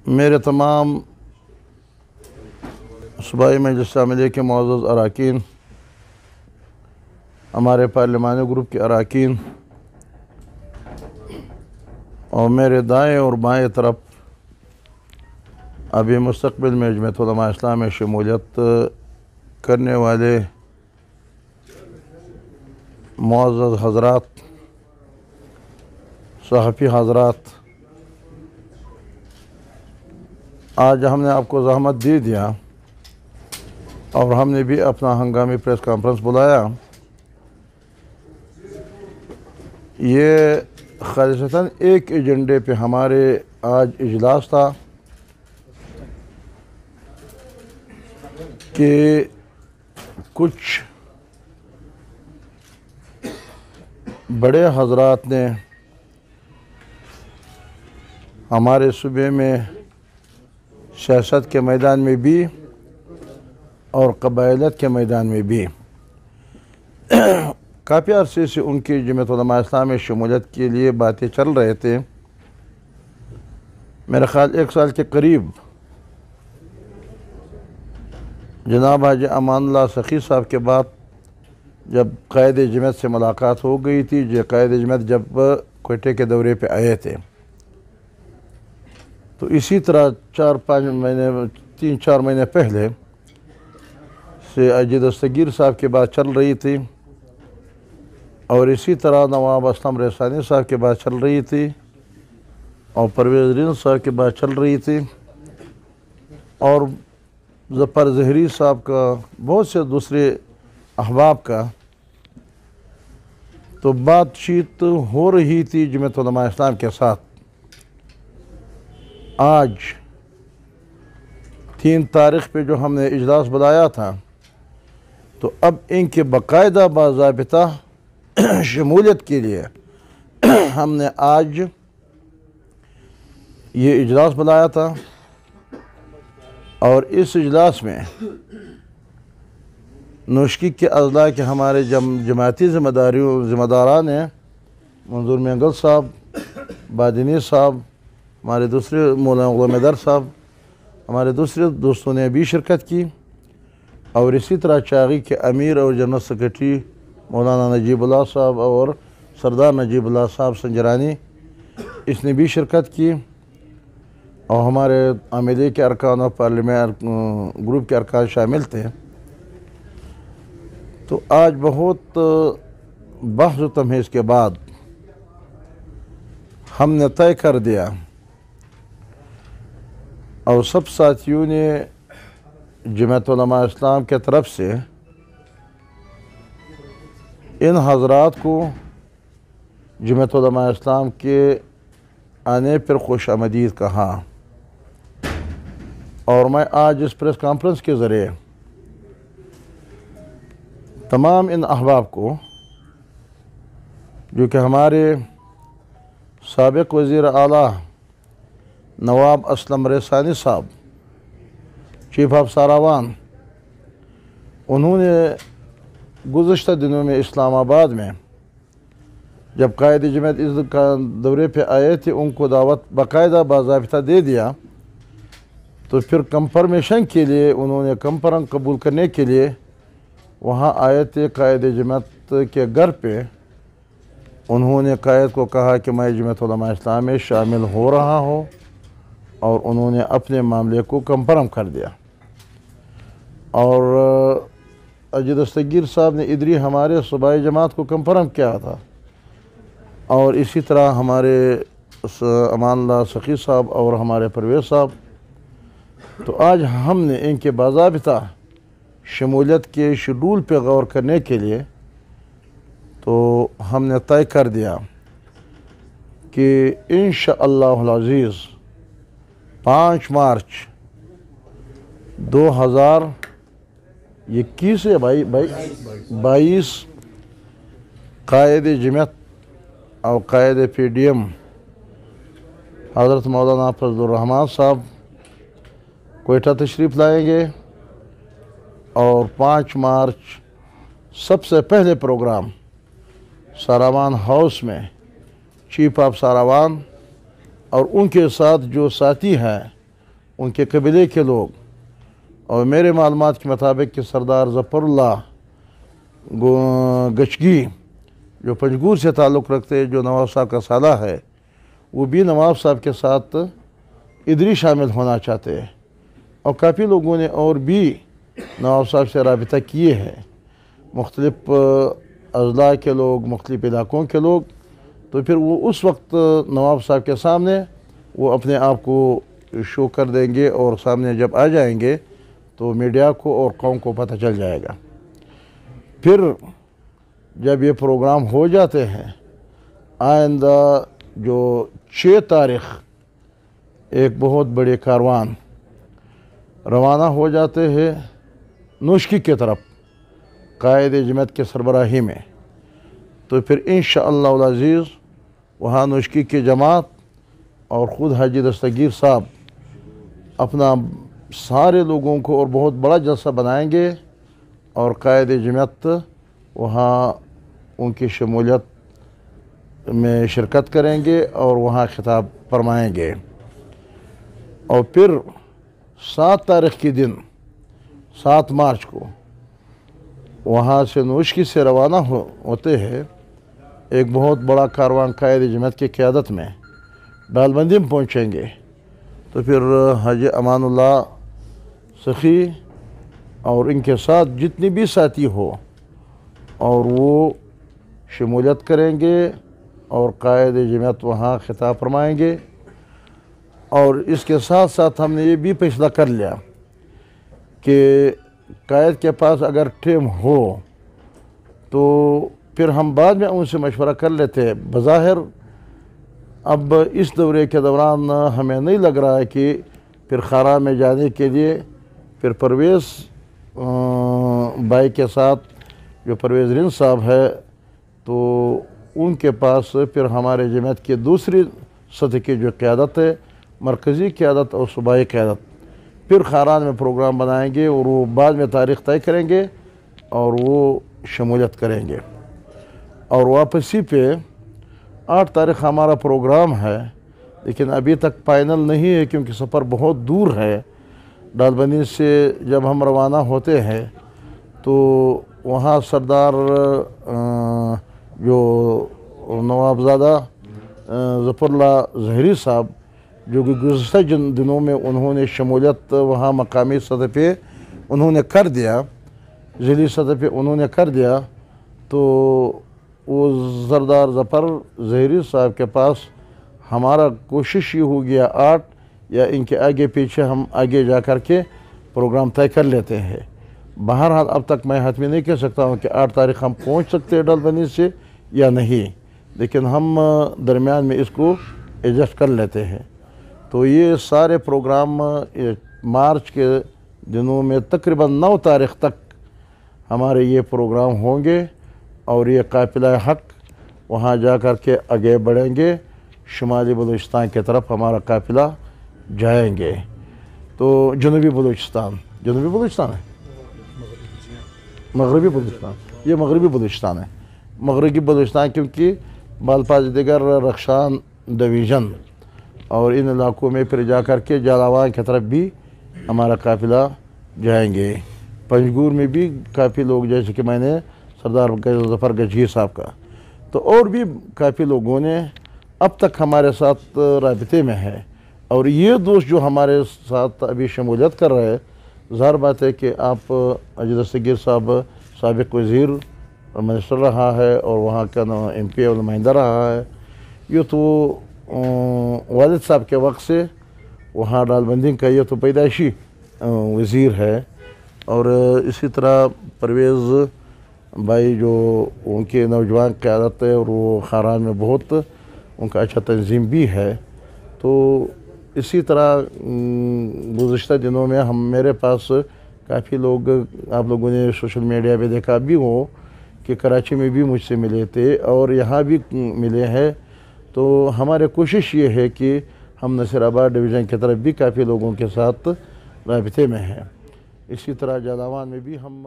میرے تمام صوبائی مجلس عاملہ کے معزز اراکین، ہمارے پارلیمانی گروپ کے اراکین اور میرے دائیں اور بائیں طرف ابھی مستقبل میں جمعیت علماء اسلام میں شمولیت کرنے والے معزز حضرات، صحافی حضرات، آج ہم نے آپ کو زحمت دے دیا اور ہم نے بھی اپنا ہنگامی پریس کانفرنس بلایا۔ یہ خالصتاً ایک ایجنڈے پہ ہمارے آج اجلاس تھا کہ کچھ بڑے حضرات نے ہمارے صوبے میں سیاست کے میدان میں بھی اور قبائلیت کے میدان میں بھی کافی عرصے سے ان کی جمعیت علماء اسلام میں شمولیت کے لیے باتیں چل رہے تھے۔ میرا خیال 1 سال کے قریب جناب حاجی امان اللہ سخی صاحب کے بعد جب قائد جمعیت سے ملاقات ہو گئی تھی، قائد جمعیت جب کوئٹے کے دورے پہ آئے تھے، تو اسی طرح 3-4 مہینے پہلے سے اجی دستگیر صاحب کی بات چل رہی تھی اور اسی طرح نواب اسلم ریسانی صاحب کی بات چل رہی تھی اور پرویز رین صاحب کی بات چل رہی تھی اور ظفر زہری صاحب کا، بہت سے دوسرے احباب کا، تو بات چیت ہو رہی تھی جمعیت علماء اسلام کے ساتھ۔ آج 3 تاریخ پہ جو ہم نے اجلاس بلایا تھا، تو اب ان کے باقاعدہ باضابطہ شمولیت کے لیے ہم نے آج یہ اجلاس بلایا تھا اور اس اجلاس میں نوشکی کے اضلاع کے ہمارے جماعتی ذمہ داران ہیں، منظور مینگل صاحب، بادنی صاحب، ہمارے دوسرے مولانا غلام در صاحب، ہمارے دوسرے دوستوں نے بھی شرکت کی اور اسی طرح چاغی کے امیر اور جنرل سیکرٹری مولانا نجیب اللہ صاحب اور سردار نجیب اللہ صاحب سنجرانی، اس نے بھی شرکت کی اور ہمارے عاملے کے ارکان اور پارلیمنٹ گروپ کے ارکان شامل تھے۔ تو آج بہت بحث و تمہیز کے بعد ہم نے طے کر دیا اور سب ساتھیوں نے جمعیت علماء اسلام کے طرف سے ان حضرات کو جمعیت علماء اسلام کے آنے پر خوش آمدید کہا اور میں آج اس پریس کانفرنس کے ذریعے تمام ان احباب کو، جو کہ ہمارے سابق وزیر اعلیٰ نواب اسلم ریسانی صاحب، چیف آف ساراوان، انہوں نے گزشتہ دنوں میں اسلام آباد میں جب قائد جمعیت اس دورے پہ آئے تھے، ان کو دعوت باقاعدہ باضابطہ دے دیا، تو پھر کنفرمیشن کے لیے انہوں نے کنفرم قبول کرنے کے لیے وہاں آئے تھے قائد جمعیت کے گھر پہ۔ انہوں نے قائد کو کہا کہ میں جمعیت علماء اسلام میں شامل ہو رہا ہوں اور انہوں نے اپنے معاملے کو کنفرم کر دیا اور اجی دستگیر صاحب نے ادھری ہمارے صوبائی جماعت کو کنفرم کیا تھا اور اسی طرح ہمارے امان اللہ سخی صاحب اور ہمارے پرویز صاحب۔ تو آج ہم نے ان کے باضابطہ شمولیت کے شیڈول پہ غور کرنے کے لیے تو ہم نے طے کر دیا کہ انشاءاللہ العزیز 5 مارچ 2022 قائد جمعیت اور قائد پی ڈی ایم حضرت مولانا فضل الرحمان صاحب کوئٹہ تشریف لائیں گے اور 5 مارچ سب سے پہلے پروگرام ساراوان ہاؤس میں چیف آف ساراوان اور ان کے ساتھ جو ساتھی ہیں ان کے قبیلے کے لوگ، اور میرے معلومات کے مطابق کہ سردار ظفر اللہ گچگی جو پنجگور سے تعلق رکھتے ہیں، جو نواب صاحب کا سالہ ہے، وہ بھی نواب صاحب کے ساتھ ادھر شامل ہونا چاہتے ہیں، اور کافی لوگوں نے اور بھی نواب صاحب سے رابطہ کیے ہیں، مختلف اضلاع کے لوگ، مختلف علاقوں کے لوگ۔ تو پھر وہ اس وقت نواب صاحب کے سامنے وہ اپنے آپ کو شو کر دیں گے، اور سامنے جب آ جائیں گے تو میڈیا کو اور قوم کو پتہ چل جائے گا۔ پھر جب یہ پروگرام ہو جاتے ہیں، آئندہ جو 6 تاریخ ایک بہت بڑے کاروان روانہ ہو جاتے ہیں نوشکی کی طرف قائد جماعت کے سربراہی میں۔ تو پھر انشاءاللہ العزیز وہاں نوشکی کی جماعت اور خود حاجی دستگیر صاحب اپنا سارے لوگوں کو اور بہت بڑا جلسہ بنائیں گے، اور قائد جماعت وہاں ان کی شمولیت میں شرکت کریں گے اور وہاں خطاب فرمائیں گے۔ اور پھر 7 تاریخ کے دن 7 مارچ کو وہاں سے نوشکی سے روانہ ہوتے ہیں ایک بہت بڑا کاروان قائد جماعت کی قیادت میں ڈال بندی میں پہنچیں گے۔ تو پھر حاجی امان اللہ سخی اور ان کے ساتھ جتنی بھی ساتھی ہو اور وہ شمولیت کریں گے، اور قائد جماعت وہاں خطاب فرمائیں گے۔ اور اس کے ساتھ ساتھ ہم نے یہ بھی فیصلہ کر لیا کہ قائد کے پاس اگر ٹیم ہو تو پھر ہم بعد میں ان سے مشورہ کر لیتے ہیں۔ بظاہر اب اس دورے کے دوران ہمیں نہیں لگ رہا ہے کہ پھر خارا میں جانے کے لیے پھر پرویز بھائی کے ساتھ جو پرویز رند صاحب ہے، تو ان کے پاس پھر ہمارے جماعت کی دوسری سطح کی جو قیادت ہے، مرکزی قیادت اور صوبائی قیادت، پھر خاران میں پروگرام بنائیں گے، اور وہ بعد میں تاریخ طے کریں گے اور وہ شمولیت کریں گے۔ اور واپسی پہ 8 تاریخ ہمارا پروگرام ہے، لیکن ابھی تک فائنل نہیں ہے کیونکہ سفر بہت دور ہے۔ ڈال بندی سے جب ہم روانہ ہوتے ہیں تو وہاں سردار جو نوابزادہ ظفر اللہ ظہری صاحب جو کہ گزشتہ دنوں میں انہوں نے شمولیت وہاں مقامی سطح پہ انہوں نے کر دیا، ضلعی سطح پہ انہوں نے کر دیا، تو وہ سردار ظفر ظہری صاحب کے پاس ہمارا کوشش یہ ہو گیا 8 یا ان کے آگے پیچھے ہم آگے جا کر کے پروگرام طے کر لیتے ہیں۔ بہرحال اب تک میں حتمی نہیں کہہ سکتا ہوں کہ 8 تاریخ ہم پہنچ سکتے ہیں ڈال بندی سے یا نہیں، لیکن ہم درمیان میں اس کو ایڈجسٹ کر لیتے ہیں۔ تو یہ سارے پروگرام مارچ کے دنوں میں تقریباً 9 تاریخ تک ہمارے یہ پروگرام ہوں گے، اور یہ قافلہ حق وہاں جا کر کے آگے بڑھیں گے، شمالی بلوچستان کی طرف ہمارا قافلہ جائیں گے۔ تو جنوبی بلوچستان ہے، مغربی بلوچستان، یہ مغربی بلوچستان ہے، مغربی بلوچستان کیونکہ بالپاس دیگر رخشان ڈویژن اور ان علاقوں میں پھر جا کر کے جالاوان کی طرف بھی ہمارا قافلہ جائیں گے۔ پنجگور میں بھی کافی لوگ، جیسے کہ میں نے سردار ظفر گچگی صاحب کا، تو اور بھی کافی لوگوں نے اب تک ہمارے ساتھ رابطے میں ہے، اور یہ دوست جو ہمارے ساتھ ابھی شمولیت کر رہے ہیں، ظاہر بات ہے کہ آپ حاجی دستگیر صاحب سابق وزیر منسٹر رہا ہے اور وہاں کا ایم پی اور نمائندہ رہا ہے، یہ تو والد صاحب کے وقت سے وہاں ڈال بندی کا یہ تو پیدائشی وزیر ہے۔ اور اسی طرح پرویز بھائی جو ان کے نوجوان قیادت ہے، اور وہ خاران میں بہت ان کا اچھا تنظیم بھی ہے۔ تو اسی طرح گزشتہ دنوں میں میرے پاس کافی لوگ، آپ لوگوں نے سوشل میڈیا پہ دیکھا بھی ہو کہ کراچی میں بھی مجھ سے ملے تھے اور یہاں بھی ملے ہیں۔ تو ہمارے کوشش یہ ہے کہ ہم نصیر آباد ڈویژن کی طرف بھی کافی لوگوں کے ساتھ رابطے میں ہیں، اسی طرح جالاوان میں بھی ہم